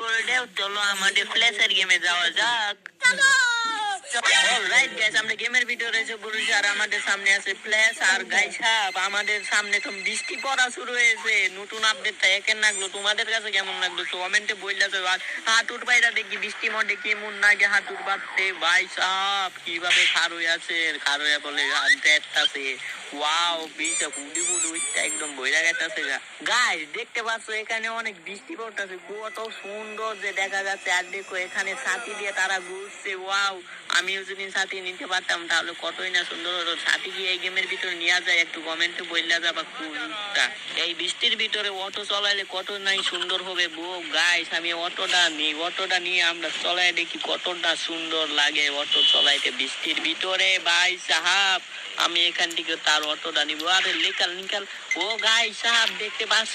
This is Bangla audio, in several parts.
করে দেও, চলো আমাদের ফ্ল্যাশের গেমে যাওয়া যাক। অলরাইট গাইস, আমরা গেমের ভিতরে এসে পড়েছি আর আমাদের সামনে আছে ফ্ল্যাশ। আর গাইস আমাদের সামনে তো বৃষ্টি পড়া শুরু হয়েছে। নতুন আপডেটটা একের লাগলো, তোমাদের কাছে কেমন লাগলো কমেন্টে বললে তো। আর হাঁটুর বাইরা দেখি বৃষ্টি মধ্যে কেমন লাগে হাঁটুর বাড়তে। ভাই সাপ কিভাবে খার হয়ে আছে, খার হয়ে বলে আছে। ওয়াও, বৃষ্টি ফুডি ফুডি উঠতে একদম বইরা গেছে। গাইস দেখতে পাচ্ছ এখানে অনেক বৃষ্টি পড়তেছে, কত সুন্দর যে দেখা যাচ্ছে। আর দেখো এখানে ছাতি দিয়ে তারা ঘুরছে। ওয়াও, আমিও যদি ছাতি নিতে পারতাম তাহলে কতই না সুন্দর হতো। ছাতি কি এই গেমের ভিতরে নেওয়া যায়? একটু কমেন্টে বললে যাবা কোনটা। এই বৃষ্টির ভিতরে অটো চলাইলে কত নাই সুন্দর হবে। গাইস আমি অটোটা নিয়ে আমরা চলাই দেখি কতটা সুন্দর লাগে অটো চলাইতে বৃষ্টির ভিতরে। ভাই সাহাব আমি এখান থেকে তার অটোটা নিবো। আরে নিকাল। ও গাই সাহাব দেখতে পাচ্ছ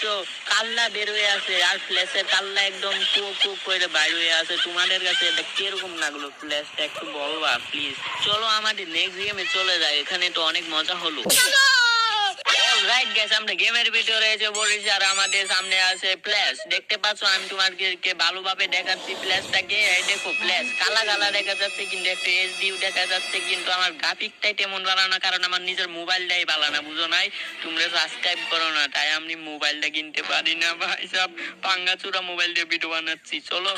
কাল্লা বের হয়ে আছে, আর ফ্ল্যাশের কাল্লা একদম কুক করে বাইর হয়ে আছে। তোমাদের কাছে এটা কিরকম লাগলো ফ্ল্যাশটা একটু বলবা প্লিজ। চলো আমাদের নেক্সট গেমে চলে যাই, এখানে তো অনেক মজা হলো। অলরাইট গাইস, আমরা গেমের ভিতরে এসে পড়েছি আর আমাদের সামনে আছে ফ্ল্যাশ। দেখতে পাচ্ছ আমি তোমাদেরকে ভালোভাবে দেখাচ্ছি ফ্ল্যাশটাকে। এই দেখো ফ্ল্যাশ কালা দেখা যাচ্ছে, কিন্তু একটু এইচডিও দেখা যাচ্ছে। কিন্তু আমার গ্রাফিকটাই তেমন ভালো না, কারণ আমার নিজের মোবাইলটাই ভালো না, বুঝো নাই? তোমরা সাবস্ক্রাইব করো না, তাই আমি মোবাইলটা কিনতে পারি না। ভাই সব পাঙ্গাচুরা মোবাইল দিয়ে ভিডিও বানাচ্ছি। চলো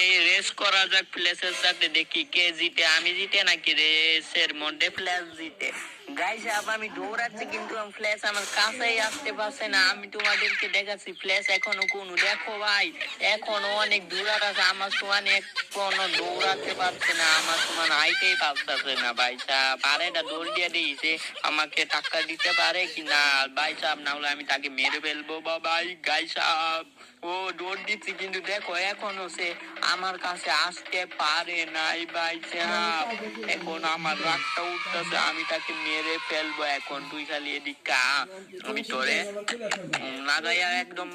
এই রেস করা যাক ফ্ল্যাশের সাথে, দেখি কে জিতে, আমি জিতে নাকি রেসের মধ্যে ফ্ল্যাশ জিতে। গাইস আমি দৌড়াচ্ছি কিন্তু ফ্ল্যাশ আমার কাছেই আসতে পারছে না। আমি তোমাদেরকে দেখাচ্ছি ফ্ল্যাশ এখনো দেখো ভাই, এখনো অনেক দূরাত আছে। আমার সমান এখনো দৌড়াতে পারছে না, আমার সমান আইতেই পারতেছে না। ভাই সাহেব পারে না, দৌড় দিয়ে দিয়েছে, আমাকে টাক্কা দিতে পারে কি না ভাই সাহেব, না হলে আমি তাকে মেরে ফেলবো। ভাই গাই সাহেব ও দৌড় দিচ্ছি, কিন্তু দেখো এখনো সে আমার কাছে আসতে পারে নাই। ভাই সাহেব এখন আমার রাগটা উঠতেছে, আমি তাকে মেরে ফেলবো এখন। তুই খালি এদিকে আমি তোরে নাগাইয়া একদম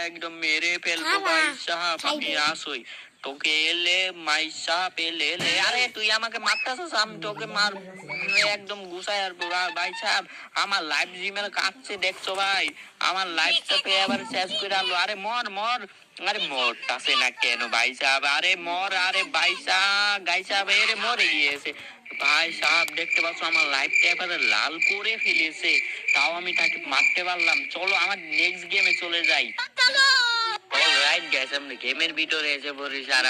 একদম মেরে ফেলবো। ভাই সাহেব আমি আসই, তোকে এলে মাই সাহেব এলে। আরে তুই আমাকে মারতেছিস, আমি তোকে মার একদম গুছাই আর। ভাই সাহেব আমার লাইফ জিমের কাটছে দেখছো ভাই, আমার লাইফটা তো এবার শেষ করে আলো। আরে মর। আরে মরতাছে না কেন ভাই সাহেব? আরে মর। আরে ভাই সাহেব গাই সাহেব এরে মরে গিয়েছে। ভাই সাহেব দেখতে পাচ্ছ আমার লাইফটা এবারে লাল করে ফেলেছে, তাও আমি তাকে মারতে পারলাম। চলো আমার নেক্সট গেমে চলে যাই। অলরাইট গাইস, আমরা গেমের ভিতরে এসে পড়েছি আর